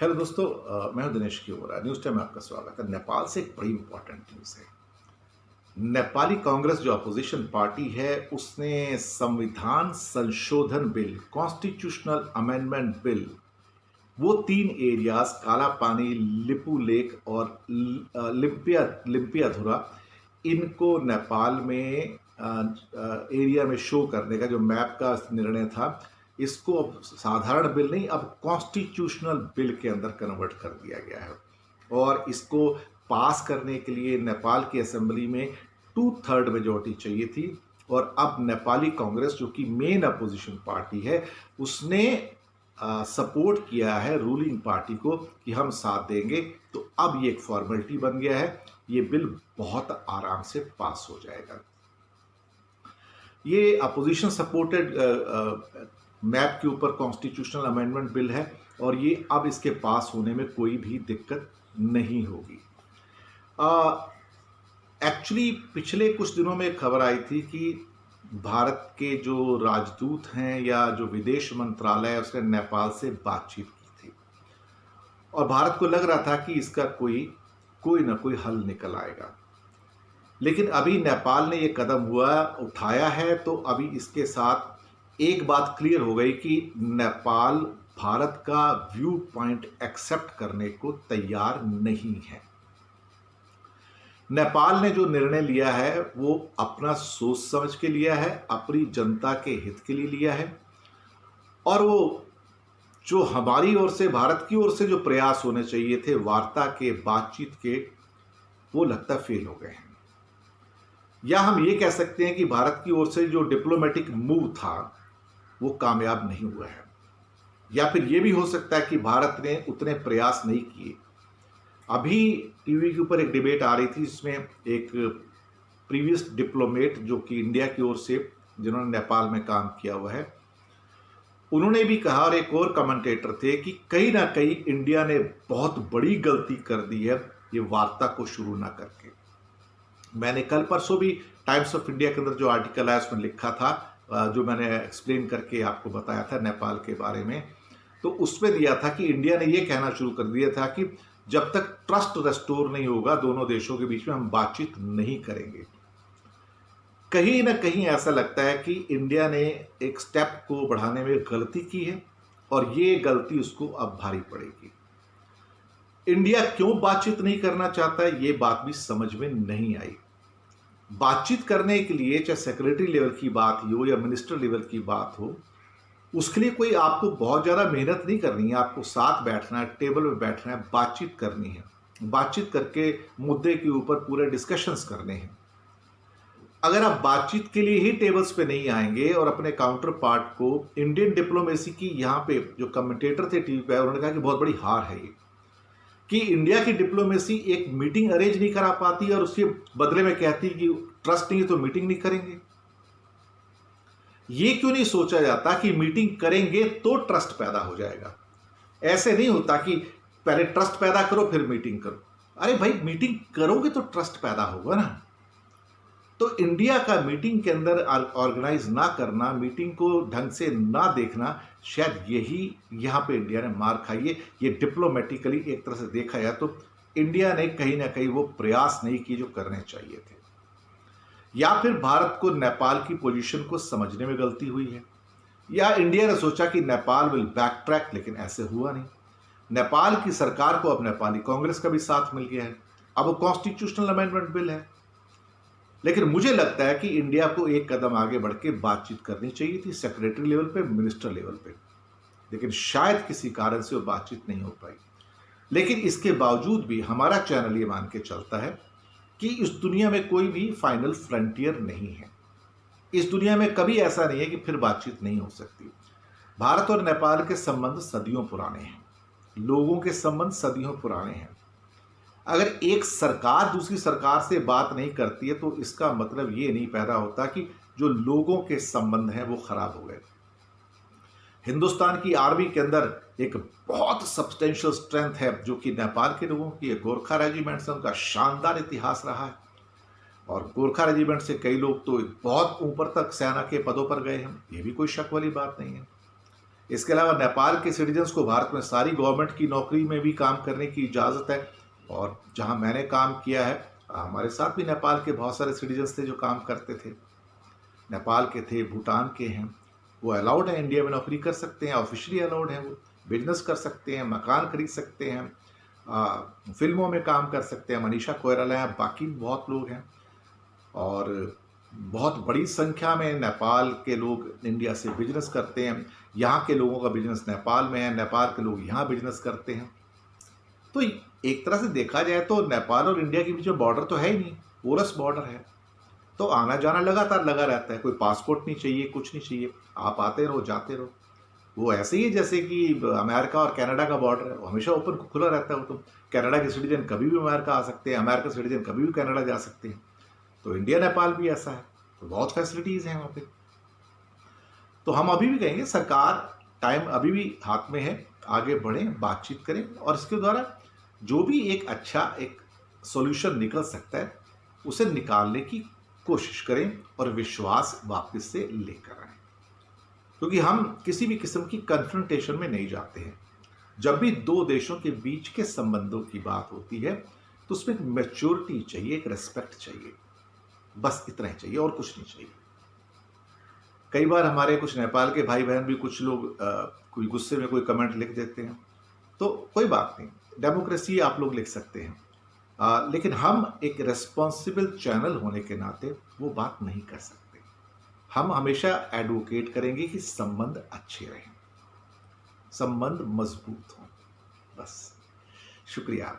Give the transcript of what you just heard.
Hello दोस्तों, मैं हूं दिनेश कियोरा। न्यूज़ टाइम में आपका स्वागत है। नेपाल से एक बड़ी इंपॉर्टेंट न्यूज़ है। नेपाली कांग्रेस जो अपोजिशन पार्टी है उसने संविधान संशोधन बिल, कॉन्स्टिट्यूशनल अमेंडमेंट बिल, वो तीन एरियाज काला पानी, लिपू लेक और लिम्पियाधुरा, इनको नेपाल में एरिया में शो करने का जो मैप का निर्णय था, इसको अब साधारण बिल नहीं, अब कॉन्स्टिट्यूशनल बिल के अंदर कन्वर्ट कर दिया गया है। और इसको पास करने के लिए नेपाल की असेंबली में 2/3 मेजोरिटी चाहिए थी। और अब नेपाली कांग्रेस जो कि मेन अपोजिशन पार्टी है, उसने सपोर्ट किया है रूलिंग पार्टी को कि हम साथ देंगे। तो अब ये एक फॉर्मेलिटी बन गया है, ये बिल बहुत आराम से पास हो जाएगा। ये अपोजिशन सपोर्टेड मैप के ऊपर कॉन्स्टिट्यूशनल अमेंडमेंट बिल है और ये अब इसके पास होने में कोई भी दिक्कत नहीं होगी। एक्चुअली पिछले कुछ दिनों में खबर आई थी कि भारत के जो राजदूत हैं या जो विदेश मंत्रालय है उसने नेपाल से बातचीत की थी और भारत को लग रहा था कि इसका कोई ना कोई हल निकल आएगा। लेकिन अभी नेपाल ने ये कदम उठाया है तो अभी इसके साथ एक बात क्लियर हो गई कि नेपाल भारत का व्यू पॉइंट एक्सेप्ट करने को तैयार नहीं है। नेपाल ने जो निर्णय लिया है वो अपना सोच समझ के लिया है, अपनी जनता के हित के लिए लिया है। और वो जो हमारी ओर से, भारत की ओर से जो प्रयास होने चाहिए थे वार्ता के, बातचीत के, वो लगता फेल हो गए हैं। या हम ये कह सकते हैं कि भारत की ओर से जो डिप्लोमेटिक मूव था वो कामयाब नहीं हुआ है। या फिर ये भी हो सकता है कि भारत ने उतने प्रयास नहीं किए। अभी टीवी के ऊपर एक डिबेट आ रही थी जिसमें एक प्रीवियस डिप्लोमेट जो कि इंडिया की ओर से जिन्होंने नेपाल में काम किया हुआ है, उन्होंने भी कहा, और एक और कमेंटेटर थे, कि कहीं ना कहीं इंडिया ने बहुत बड़ी गलती कर दी है ये वार्ता को शुरू ना करके। मैंने कल परसों भी टाइम्स ऑफ इंडिया के अंदर जो आर्टिकल आया उसमें लिखा था, जो मैंने एक्सप्लेन करके आपको बताया था नेपाल के बारे में, तो उसमें दिया था कि इंडिया ने ये कहना शुरू कर दिया था कि जब तक ट्रस्ट रेस्टोर नहीं होगा दोनों देशों के बीच में, हम बातचीत नहीं करेंगे। कहीं ना कहीं ऐसा लगता है कि इंडिया ने एक स्टेप को बढ़ाने में गलती की है और ये गलती उसको अब भारी पड़ेगी। इंडिया क्यों बातचीत नहीं करना चाहता है ये बात भी समझ में नहीं आई। बातचीत करने के लिए चाहे सेक्रेटरी लेवल की बात हो या मिनिस्टर लेवल की बात हो, उसके लिए कोई आपको बहुत ज़्यादा मेहनत नहीं करनी है। आपको साथ बैठना है, टेबल पे बैठना है, बातचीत करनी है, बातचीत करके मुद्दे के ऊपर पूरे डिस्कशंस करने हैं। अगर आप बातचीत के लिए ही टेबल्स पे नहीं आएंगे और अपने काउंटर पार्ट को, इंडियन डिप्लोमेसी की, यहाँ पे जो कमेंटेटर थे टीवी पे, उन्होंने कहा कि बहुत बड़ी हार है ये कि इंडिया की डिप्लोमेसी एक मीटिंग अरेंज नहीं करा पाती और उसके बदले में कहती कि ट्रस्ट नहीं है तो मीटिंग नहीं करेंगे। ये क्यों नहीं सोचा जाता कि मीटिंग करेंगे तो ट्रस्ट पैदा हो जाएगा। ऐसे नहीं होता कि पहले ट्रस्ट पैदा करो फिर मीटिंग करो। अरे भाई, मीटिंग करोगे तो ट्रस्ट पैदा होगा ना। तो इंडिया का मीटिंग के अंदर ऑर्गेनाइज ना करना, मीटिंग को ढंग से ना देखना, शायद यही यहाँ पे इंडिया ने मार खाई है। ये डिप्लोमेटिकली एक तरह से देखा जाए तो इंडिया ने कहीं ना कहीं वो प्रयास नहीं किए जो करने चाहिए थे। या फिर भारत को नेपाल की पोजीशन को समझने में गलती हुई है, या इंडिया ने सोचा कि नेपाल विल बैक ट्रैक, लेकिन ऐसे हुआ नहीं। नेपाल की सरकार को अब नेपाली कांग्रेस का भी साथ मिल गया है। अब वो कॉन्स्टिट्यूशनल अमेंडमेंट बिल है। लेकिन मुझे लगता है कि इंडिया को एक कदम आगे बढ़ के बातचीत करनी चाहिए थी, सेक्रेटरी लेवल पे, मिनिस्टर लेवल पे। लेकिन शायद किसी कारण से वो बातचीत नहीं हो पाई। लेकिन इसके बावजूद भी हमारा चैनल ये मान के चलता है कि इस दुनिया में कोई भी फाइनल फ्रंटियर नहीं है। इस दुनिया में कभी ऐसा नहीं है कि फिर बातचीत नहीं हो सकती। भारत और नेपाल के संबंध सदियों पुराने हैं, लोगों के संबंध सदियों पुराने हैं। अगर एक सरकार दूसरी सरकार से बात नहीं करती है तो इसका मतलब ये नहीं पैदा होता कि जो लोगों के संबंध हैं वो खराब हो गए। हिंदुस्तान की आर्मी के अंदर एक बहुत सब्सटेंशियल स्ट्रेंथ है जो कि नेपाल के लोगों की, गोरखा रेजिमेंट से उनका शानदार इतिहास रहा है। और गोरखा रेजिमेंट से कई लोग तो बहुत ऊपर तक सेना के पदों पर गए हैं, ये भी कोई शक वाली बात नहीं है। इसके अलावा नेपाल के सिटीजन्स को भारत में सारी गवर्नमेंट की नौकरी में भी काम करने की इजाज़त है। और जहां मैंने काम किया है, हमारे साथ भी नेपाल के बहुत सारे सिटीजन्स थे जो काम करते थे, नेपाल के थे, भूटान के हैं। वो अलाउड है, इंडिया में नौकरी कर सकते हैं, ऑफिशियली अलाउड है, वो बिजनेस कर सकते हैं, मकान खरीद सकते हैं, फिल्मों में काम कर सकते हैं। मनीषा कोइराला हैं, बाकी बहुत लोग हैं। और बहुत बड़ी संख्या में नेपाल के लोग इंडिया से बिजनेस करते हैं। यहाँ के लोगों का बिजनेस नेपाल में है, नेपाल के लोग यहाँ बिजनेस करते हैं। तो एक तरह से देखा जाए तो नेपाल और इंडिया के बीच में बॉर्डर तो है ही नहीं, पोरस बॉर्डर है। तो आना जाना लगातार लगा रहता है, कोई पासपोर्ट नहीं चाहिए, कुछ नहीं चाहिए, आप आते रहो जाते रहो। वो ऐसे ही है जैसे कि अमेरिका और कनाडा का बॉर्डर है, वो हमेशा ओपन खुला रहता है। वो तो कनाडा के सिटीजन कभी भी अमेरिका आ सकते हैं, अमेरिका सिटीजन कभी भी कनाडा जा सकते हैं। तो इंडिया नेपाल भी ऐसा है, तो बहुत फैसिलिटीज़ हैं वहाँ पे। तो हम अभी भी कहेंगे सरकार, टाइम अभी भी हाथ में है, आगे बढ़ें, बातचीत करें और इसके द्वारा जो भी एक अच्छा एक सॉल्यूशन निकल सकता है उसे निकालने की कोशिश करें और विश्वास वापस से लेकर आएं। क्योंकि हम किसी भी किस्म की कन्फ्रंटेशन में नहीं जाते हैं। जब भी दो देशों के बीच के संबंधों की बात होती है तो उसमें एक मैच्योरिटी चाहिए, एक रेस्पेक्ट चाहिए, बस इतना ही चाहिए और कुछ नहीं चाहिए। कई बार हमारे कुछ नेपाल के भाई बहन भी, कुछ लोग कोई गुस्से में कोई कमेंट लिख देते हैं, तो कोई बात नहीं, डेमोक्रेसी आप लोग लिख सकते हैं। लेकिन हम एक रेस्पॉन्सिबल चैनल होने के नाते वो बात नहीं कर सकते। हम हमेशा एडवोकेट करेंगे कि संबंध अच्छे रहें, संबंध मजबूत हों। बस, शुक्रिया।